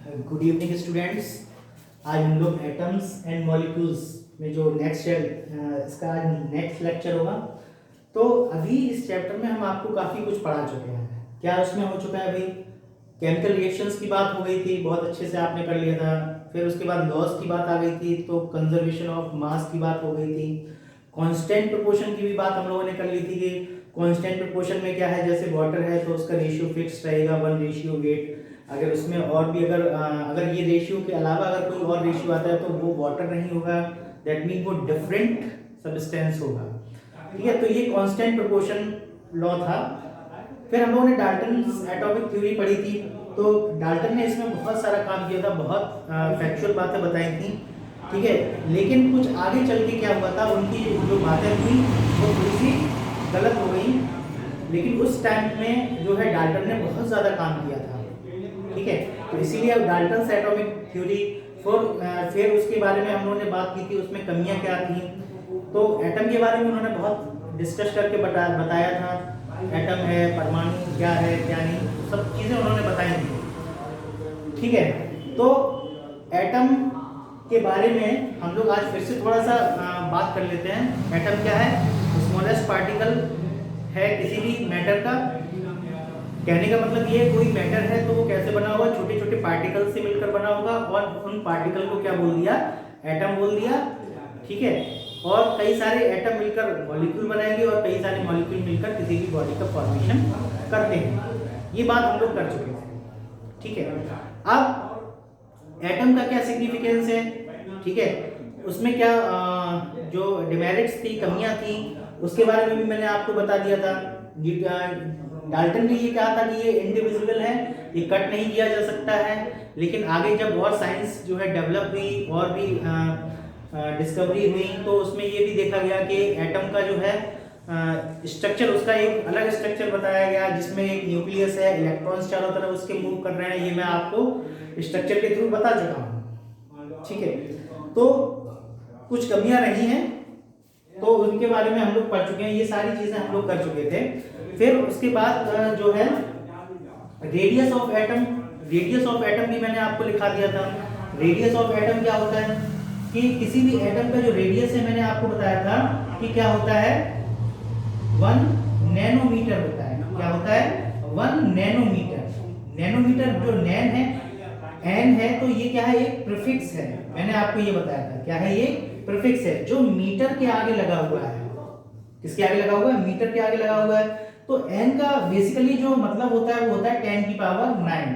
Good evening students. आज हम लोग एटम्स एंड मॉलिक्यूल्स में जो इसका आज नेक्स्ट लेक्चर होगा। तो अभी इस चैप्टर में हम आपको काफ़ी कुछ पढ़ा चुके हैं। क्या उसमें हो चुका है? अभी केमिकल रिएक्शंस की बात हो गई थी, बहुत अच्छे से आपने कर लिया था। फिर उसके बाद लॉस की बात आ गई थी, तो कंजर्वेशन ऑफ मास की बात हो गई थी। कांस्टेंट प्रोपोर्शन की भी बात हम लोगों ने कर ली थी कि कांस्टेंट प्रोपोर्शन में क्या है, जैसे वाटर है तो उसका रेशियो फिक्स रहेगा 1:8। अगर उसमें और भी अगर ये रेशियो के अलावा अगर कोई और रेशियो आता है तो वो वाटर नहीं होगा, दैट मीन वो डिफरेंट सब्सटेंस होगा। ठीक है, तो ये कांस्टेंट प्रोपोर्शन लॉ था। फिर हम लोगों ने डाल्टन एटॉमिक थ्योरी पढ़ी थी। तो डाल्टन ने इसमें बहुत सारा काम किया था, बहुत फैक्चुअल बातें बताई थी। ठीक है, लेकिन कुछ आगे चल के क्या हुआ था, उनकी जो बातें थी वो थोड़ी सी गलत हो गई। लेकिन उस टाइम में जो है डाल्टन ने बहुत ज़्यादा काम किया था। ठीक है, तो इसीलिए अब डाल्टन एटॉमिक थ्योरी फिर उसके बारे में हम लोगों ने बात की थी, उसमें कमियां क्या थी। तो एटम के बारे में उन्होंने बहुत डिस्कस करके बताया था। एटम है, परमाणु क्या है क्या नहीं, सब चीज़ें उन्होंने बताई थी। ठीक है, तो एटम के बारे में हम लोग आज फिर से थोड़ा सा बात कर लेते हैं। एटम क्या है? स्मॉलेस्ट पार्टिकल है किसी भी मैटर का। कहने का मतलब ये, कोई मैटर है तो वो कैसे बना होगा, छोटे छोटे पार्टिकल से मिलकर बना होगा, और उन पार्टिकल को क्या बोल दिया? एटम बोल दिया। ठीक है, और कई सारे एटम मिलकर मॉलिक्यूल बनाएंगे और कई सारे मॉलिक्यूल मिलकर किसी भी बॉडी का फॉर्मेशन करते हैं। ये बात हम लोग कर चुके थे। ठीक है, अब एटम का क्या सिग्निफिकेंस है? ठीक है, उसमें क्या जो डिमेरिट्स थी, कमियां थी, उसके बारे में भी मैंने आपको बता दिया था। डाल्टन ने ये कहा था कि ये इंडिविजिबल है, ये कट नहीं किया जा सकता है। लेकिन आगे जब और साइंस जो है डेवलप हुई और भी डिस्कवरी हुई, तो उसमें ये भी देखा गया कि एटम का जो है स्ट्रक्चर, उसका एक अलग स्ट्रक्चर बताया गया, जिसमें एक न्यूक्लियस है, इलेक्ट्रॉन्स चारों तरफ उसके मूव कर रहे हैं। ये मैं आपको स्ट्रक्चर के थ्रू बता चुका हूँ। ठीक है, तो कुछ कमियां रही हैं तो उनके बारे में हम लोग पढ़ चुके हैं, ये सारी चीजें हम लोग कर चुके थे। फिर उसके बाद जो है radius of atom, radius of atom भी मैंने आपको लिखा दिया था। रेडियस ऑफ एटम क्या होता है कि किसी भी एटम का जो रेडियस है, मैंने आपको बताया था कि क्या होता है, 1 नैनोमीटर होता है। क्या होता है? 1 नैनोमीटर। नैनोमीटर जो नैन है, एन है, तो ये क्या है? एक प्रीफिक्स है। मैंने आपको ये बताया था, क्या है ये? प्रीफिक्स है जो मीटर के आगे लगा हुआ है। किसके आगे लगा हुआ है? मीटर के आगे लगा हुआ है। तो एन का बेसिकली जो मतलब होता है वो होता है 10 की पावर 9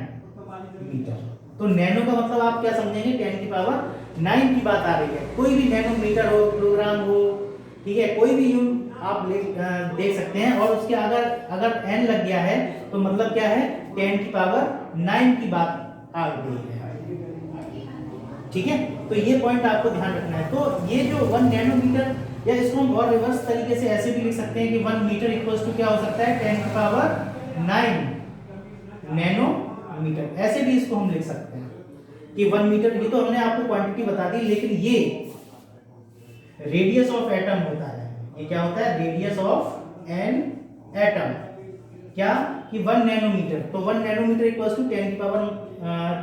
मीटर। तो नैनो का मतलब आप क्या समझेंगे? 10 की पावर 9 की बात आ रही है। कोई भी नैनोमीटर हो, किलोग्राम हो, ठीक है, कोई भी यूनिट आप देख सकते हैं। और उसके अगर एन लग गया है तो मतलब क्या है? 10 की पावर 9 की बात आ गई है। ठीक है, तो ये पॉइंट आपको ध्यान रखना है। तो ये जो 1 नैनोमीटर, या इसको हम और रिवर्स तरीके से ऐसे भी लिख सकते हैं कि 1 मीटर इक्वल्स टू क्या हो सकता है? 10 की पावर 9 नैनोमीटर। ऐसे भी इसको हम लिख सकते हैं कि 1 मीटर। ये तो हमने आपको क्वांटिटी बता दी, लेकिन ये रेडियस ऑफ एटम होता है। ये क्या होता है? Radius of an atom. क्या कि 1 नैनोमीटर। तो 1 नैनोमीटर इक्वल्स टू 10 की पावर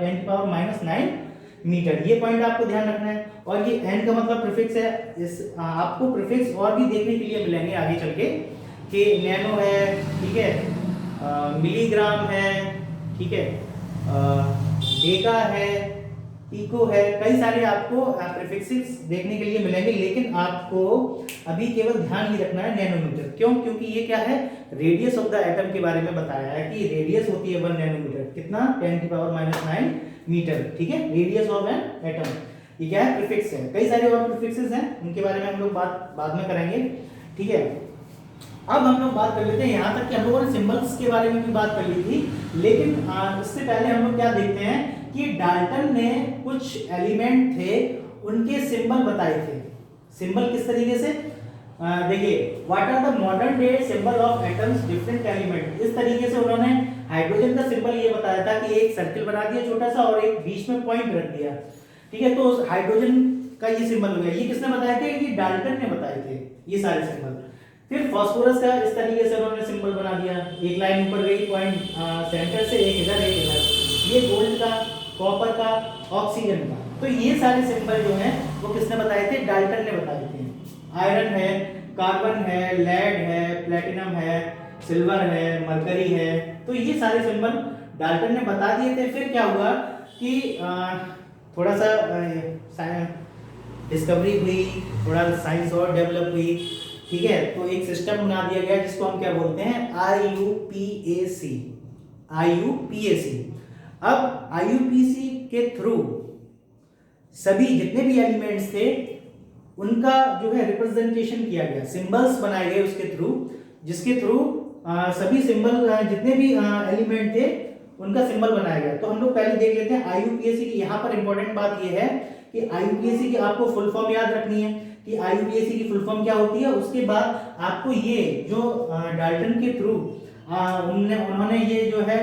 -9 मीटर। ये पॉइंट आपको ध्यान रखना है। और ये एन का मतलब प्रीफिक्स है। आपको प्रीफिक्स और भी देखने के लिए मिलेंगे आगे चल के, कि नैनो है, ठीक है, मिलीग्राम है, ठीक है, डेका है, पिको है, कई सारे आपको प्रीफिक्सेस देखने के लिए मिलेंगे। लेकिन आपको अभी केवल ध्यान ही रखना है नैनोमीटर। क्यों? क्योंकि ये क्या है? रेडियस ऑफ द एटम के बारे में बताया है कि रेडियस होती है 1 नैनोमीटर। कितना? 10 की पावर -9 मीटर। ठीक है, रेडियस ऑफ एन एटम। ये क्या है? प्रीफिक्स है। कई सारे और प्रीफिक्सेस हैं, उनके बारे में हम लोग बाद में करेंगे। ठीक है, अब हम लोग बात कर लेते हैं, यहाँ तक कि हम लोगों ने सिंबल्स के बारे में भी बात कर ली थी। लेकिन इससे पहले हम लोग क्या देखते हैं कि डाल्टन ने कुछ एलिमेंट थे, उनके सिंबल बताए थे। सिंबल किस तरीके से? देखिए, what are the modern day symbol of atoms different element. इस तरीके से उन्होंने हाइड्रोजन का सिंबल ये बताया था कि एक सर्कल बना दिया छोटा सा और एक बीच में पॉइंट रख दिया। ठीक है, तो उस हाइड्रोजन का ये सिंबल हो गया। ये किसने बताया थे? ये डाल्टन ने बताए थे ये सारे सिंबल। फिर फास्फोरस का इस तरीके से उन्होंने सिंबल बना दिया, एक लाइन ऊपर गई पॉइंट सेंटर से, एक इधर एक इधर। ये गोल्ड का कॉपर का, ऑक्सीजन का। तो ये सारे सिंबल जो हैं वो किसने बताए थे? डाल्टन ने बताए थे। आयरन है, कार्बन है, लेड है, प्लेटिनम है, सिल्वर है, मरकरी है, तो ये सारे सिंबल डाल्टन ने बता दिए थे। फिर क्या हुआ कि थोड़ा सा डिस्कवरी हुई, थोड़ा साइंस और डेवलप हुई, ठीक है। तो एक सिस्टम बना दिया गया जिसको हम क्या बोलते हैं? IUPAC। IUPAC। अब IUPAC के थ्रू सभी जितने भी एलिमेंट्स थे उनका जो है रिप्रेजेंटेशन किया गया, सिंबल्स बनाए गए उसके थ्रू, जिसके थ्रू सभी सिंबल जितने भी एलिमेंट थे उनका सिंबल बनाया गया। तो हम लोग पहले देख लेते हैं IUPAC की। यहाँ पर इंपॉर्टेंट बात यह है कि IUPAC की आपको फुल फॉर्म याद रखनी है कि IUPAC की फुल फॉर्म क्या होती है। उसके बाद आपको ये जो डाल्टन के थ्रू उन्होंने ये जो है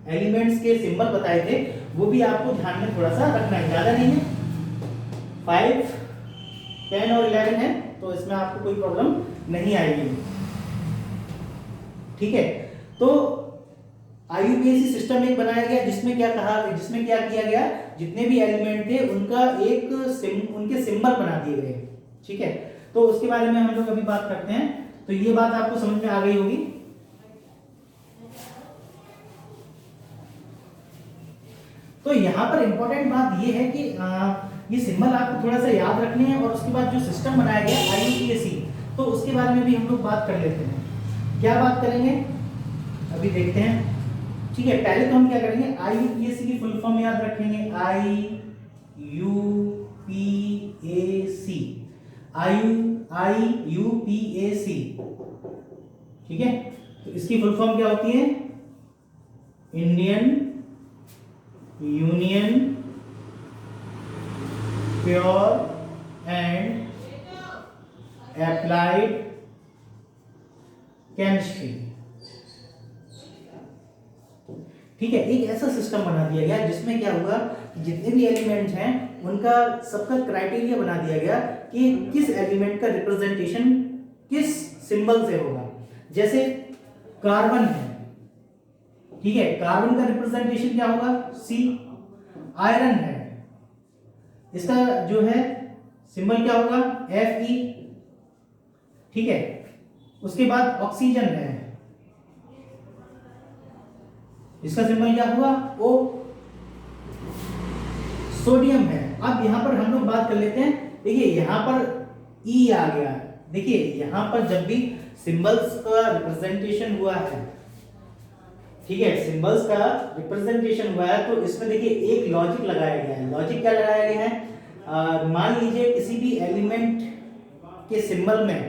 एलिमेंट्स के सिंबल बताए थे वो भी आपको ध्यान में थोड़ा सा रखना है, ज्यादा नहीं है। 5, 10 और 11 है, तो इसमें आपको कोई प्रॉब्लम नहीं आएगी, ठीक है। तो IUPAC सिस्टम एक बनाया गया जिसमें क्या किया गया, जितने भी एलिमेंट थे उनका उनके सिंबल बना दिए गए, ठीक है। तो उसके बारे में हम लोग अभी बात करते हैं। तो ये बात आपको समझ में आ गई होगी। तो यहाँ पर इंपॉर्टेंट बात ये है कि ये सिंबल आपको थोड़ा सा याद रखने हैं, और उसके बाद जो सिस्टम बनाया गया IUPAC, तो उसके बारे में भी हम लोग बात कर लेते हैं। क्या बात करेंगे अभी देखते हैं, ठीक है। पहले तो हम क्या करेंगे, IUPAC की फुल फॉर्म याद रखेंगे, IUPAC, ठीक है। तो इसकी फुल फॉर्म क्या होती है? Indian union pure and applied chemistry, ठीक है। एक ऐसा सिस्टम बना दिया गया जिसमें क्या हुआ, जितने भी एलिमेंट्स हैं उनका सबका क्राइटेरिया बना दिया गया कि किस एलिमेंट का रिप्रेजेंटेशन किस सिंबल से होगा। जैसे कार्बन है, ठीक है, कार्बन का रिप्रेजेंटेशन क्या होगा? C। आयरन है, इसका जो है सिंबल क्या होगा? Fe, ठीक है। उसके बाद ऑक्सीजन है, इसका सिंबल क्या होगा? O। सोडियम है। अब यहां पर हम लोग बात कर लेते हैं, देखिए यहां पर E आ गया, देखिए यहां पर जब भी सिंबल्स का रिप्रेजेंटेशन हुआ है, ठीक है, सिंबल्स का रिप्रेजेंटेशन हुआ है, तो इसमें देखिए एक लॉजिक लगाया गया है। लॉजिक क्या लगाया गया है? मान लीजिए किसी भी एलिमेंट के सिंबल में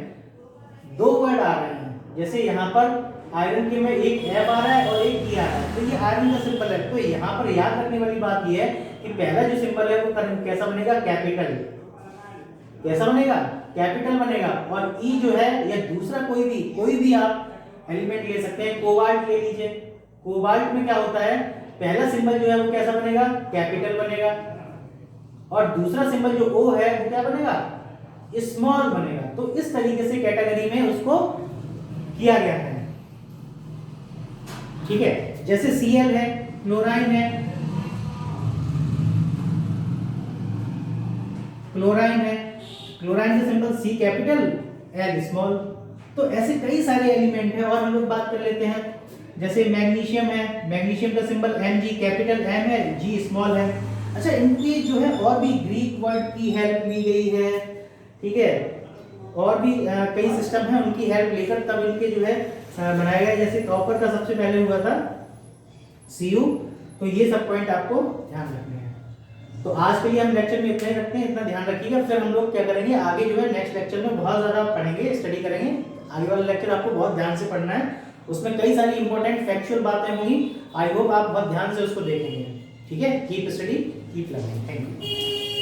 दो वर्ड आ रहे हैं, जैसे यहाँ पर आयरन के में एक F आ रहा है और एक E आ रहा है, तो ये आयरन का सिंबल है। तो यहाँ पर याद रखने वाली बात ये है कि पहला जो सिंबल है वो कैसा बनेगा? कैपिटल। कैसा बनेगा? कैपिटल बनेगा। और E जो है या दूसरा कोई भी आप एलिमेंट ले सकते हैं, कोबाल्ट ले लीजिए। कोबाल्ट में क्या होता है? पहला सिंबल जो है वो कैसा बनेगा? कैपिटल बनेगा, और दूसरा सिंबल जो O है वो क्या बनेगा? स्मॉल बनेगा। तो इस तरीके से कैटेगरी में उसको किया गया है, ठीक है। जैसे Cl है, क्लोराइन है, क्लोराइन का symbol C capital, L small. तो ऐसे कई सारे एलिमेंट है, और हम लोग बात कर लेते हैं। जैसे मैग्नीशियम है, मैग्नीशियम का सिंबल Mg कैपिटल, M है, G स्मॉल है। अच्छा, इनकी जो है और भी ग्रीक वर्ड की हेल्प ली गई है, ठीक है, और भी कई सिस्टम है, उनकी हेल्प लेकर तब इनके जो है बनाया गया। जैसे कॉपर का सबसे पहले हुआ था Cu। तो ये सब पॉइंट आपको ध्यान रखने हैं। तो आज के लिए हम लेक्चर में इतना ही रखते हैं, इतना ध्यान रखिएगा। फिर हम लोग क्या करेंगे आगे जो है नेक्स्ट लेक्चर में बहुत ज़्यादा पढ़ेंगे, स्टडी करेंगे। आगे वाला लेक्चर आपको बहुत ध्यान से पढ़ना है, उसमें कई सारी इंपॉर्टेंट फैक्चुअल बातें होंगी। आई होप आप बहुत ध्यान से उसको देखेंगे, ठीक है। Keep study, keep learning. Thank you.